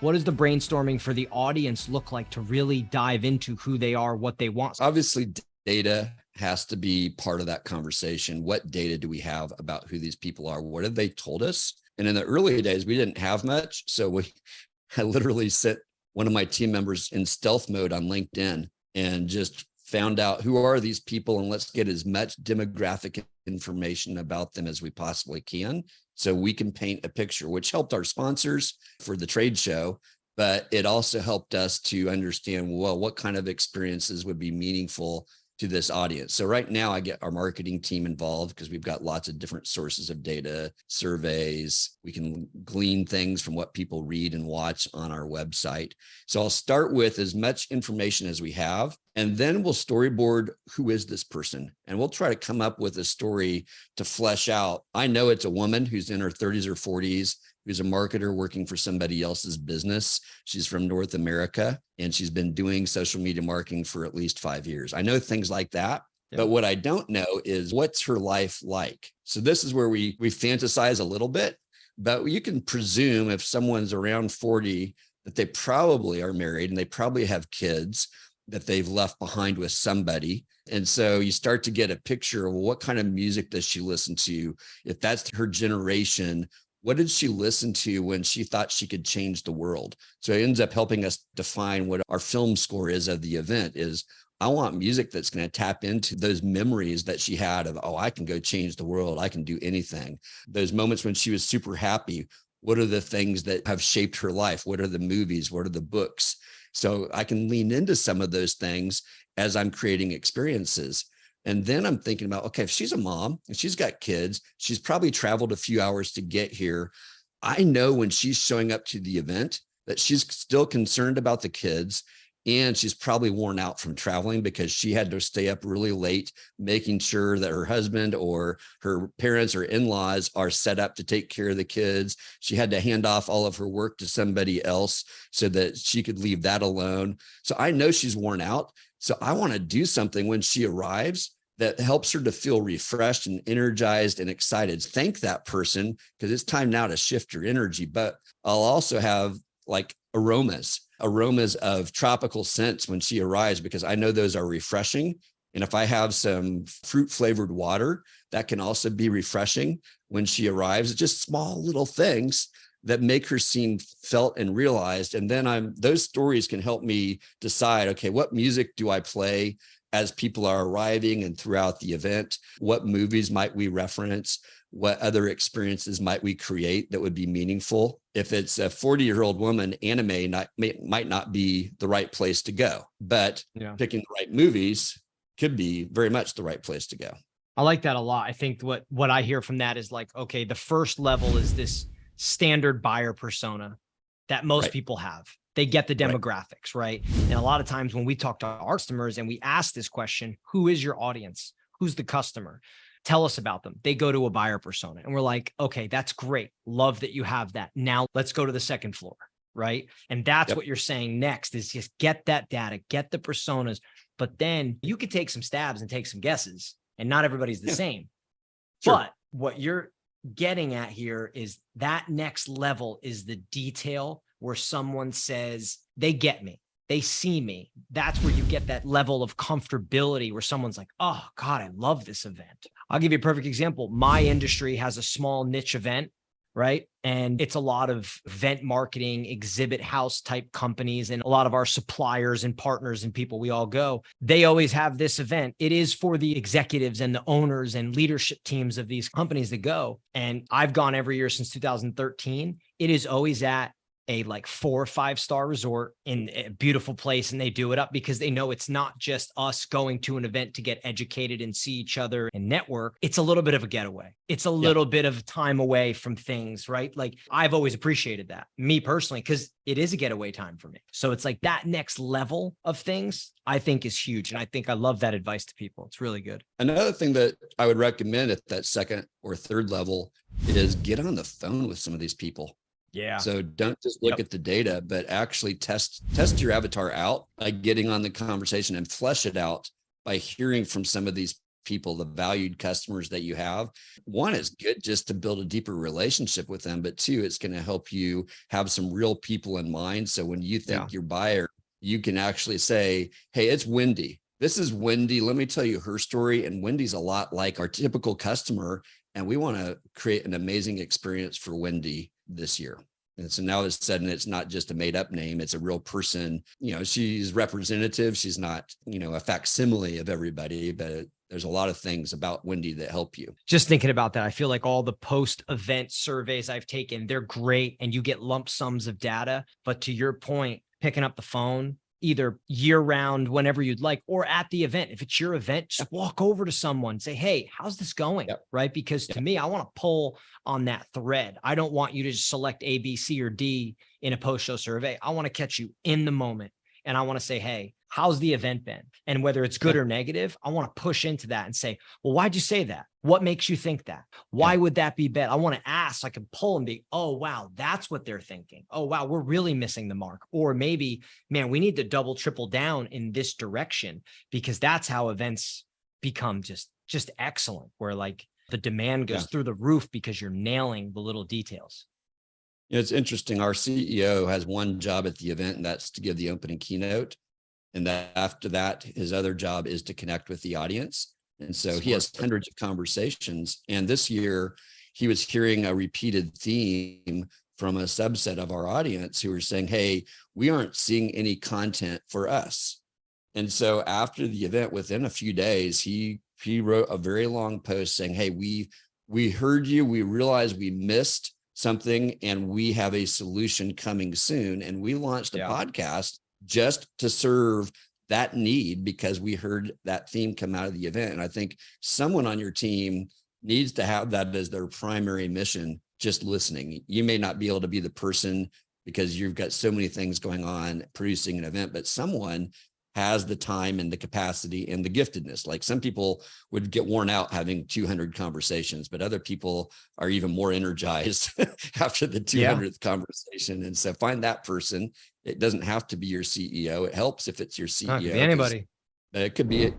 What does the brainstorming for the audience look like to really dive into who they are, what they want? Obviously, data has to be part of that conversation. What data do we have about who these people are? What have they told us? And in the early days, we didn't have much. So I literally sent one of my team members in stealth mode on LinkedIn and just found out who are these people, and let's get as much demographic information about them as we possibly can so we can paint a picture, which helped our sponsors for the trade show, but it also helped us to understand, well, what kind of experiences would be meaningful to this audience. So right now I get our marketing team involved because we've got lots of different sources of data, surveys. We can glean things from what people read and watch on our website. So I'll start with as much information as we have, and then we'll storyboard who is this person. And we'll try to come up with a story to flesh out. I know it's a woman who's in her 30s or 40s, who's a marketer working for somebody else's business. She's from North America, and she's been doing social media marketing for at least 5 years. I know things like that, but what I don't know is what's her life like. So this is where we fantasize a little bit, but you can presume if someone's around 40 that they probably are married and they probably have kids that they've left behind with somebody. And so you start to get a picture of what kind of music does she listen to? If that's her generation, what did she listen to when she thought she could change the world? So it ends up helping us define what our film score is of the event is. I want music that's going to tap into those memories that she had of, oh, I can go change the world. I can do anything. Those moments when she was super happy. What are the things that have shaped her life? What are the movies? What are the books? So I can lean into some of those things as I'm creating experiences. And then I'm thinking about, okay, if she's a mom and she's got kids, she's probably traveled a few hours to get here. I know when she's showing up to the event that she's still concerned about the kids, and she's probably worn out from traveling because she had to stay up really late, making sure that her husband or her parents or in-laws are set up to take care of the kids. She had to hand off all of her work to somebody else so that she could leave that alone. So I know she's worn out. So I want to do something when she arrives that helps her to feel refreshed and energized and excited. Thank that person because it's time now to shift your energy. But I'll also have like aromas of tropical scents when she arrives, because I know those are refreshing. And if I have some fruit flavored water, that can also be refreshing when she arrives. It's just small little things that make her seem felt and realized. And then those stories can help me decide, okay, what music do I play as people are arriving and throughout the event? What movies might we reference? What other experiences might we create that would be meaningful? If it's a 40-year-old woman, anime might not be the right place to go, but picking the right movies could be very much the right place to go. I like that a lot. I think what I hear from that is like, okay, the first level is this standard buyer persona that most people have. They get the demographics, right? And a lot of times when we talk to our customers and we ask this question, who is your audience? Who's the customer? Tell us about them. They go to a buyer persona and we're like, okay, that's great. Love that you have that. Now let's go to the second floor, right? And that's what you're saying next is just get that data, get the personas, but then you could take some stabs and take some guesses, and not everybody's the same. Sure. But what you're getting at here is that next level is the detail where someone says, they get me, they see me. That's where you get that level of comfortability where someone's like, oh God, I love this event. I'll give you a perfect example. My industry has a small niche event, right? And it's a lot of event marketing, exhibit house type companies, and a lot of our suppliers and partners and people we all go, they always have this event. It is for the executives and the owners and leadership teams of these companies that go. And I've gone every year since 2013. It is always at a like 4 or 5 star resort in a beautiful place, and they do it up because they know it's not just us going to an event to get educated and see each other and network. It's a little bit of a getaway. It's a little bit of time away from things, right? Like I've always appreciated that, me personally, because it is a getaway time for me. So it's like that next level of things I think is huge. And I think I love that advice to people. It's really good. Another thing that I would recommend at that second or third level is get on the phone with some of these people. Yeah. So don't just look at the data, but actually test your avatar out by getting on the conversation and flesh it out by hearing from some of these people, the valued customers that you have. One, is good just to build a deeper relationship with them, but two, it's going to help you have some real people in mind. So when you think your buyer, you can actually say, hey, it's Wendy. This is Wendy. Let me tell you her story. And Wendy's a lot like our typical customer. And we want to create an amazing experience for Wendy this year. And so now all of a sudden, it's not just a made up name. It's a real person. You know, she's representative. She's not, you know, a facsimile of everybody, but there's a lot of things about Wendy that help you. Just thinking about that, I feel like all the post-event surveys I've taken, they're great and you get lump sums of data. But to your point, picking up the phone, either year round, whenever you'd like, or at the event. If it's your event, just walk over to someone, say, hey, how's this going? Right? Because to me, I want to pull on that thread. I don't want you to just select A, B, C, or D in a post-show survey. I want to catch you in the moment. And I want to say, hey, how's the event been? And whether it's good or negative, I want to push into that and say, well, why'd you say that? What makes you think that? Why would that be bad? I want to ask, I can pull and be, oh, wow, that's what they're thinking. Oh, wow, we're really missing the mark. Or maybe, man, we need to double, triple down in this direction, because that's how events become just excellent, where like the demand goes through the roof because you're nailing the little details. It's interesting. Our CEO has one job at the event, and that's to give the opening keynote. And that after that, his other job is to connect with the audience. And so he has hundreds of conversations. And this year, he was hearing a repeated theme from a subset of our audience who were saying, hey, we aren't seeing any content for us. And so after the event, within a few days, he wrote a very long post saying, hey, we heard you. We realized we missed something, and we have a solution coming soon. And we launched a podcast just to serve that need, because we heard that theme come out of the event. And I think someone on your team needs to have that as their primary mission, just listening. You may not be able to be the person because you've got so many things going on producing an event, but someone has the time and the capacity and the giftedness. Like some people would get worn out having 200 conversations, but other people are even more energized after the 200th conversation. And so find that person. It doesn't have to be your CEO. It helps if it's your CEO. Not anybody. It could be it.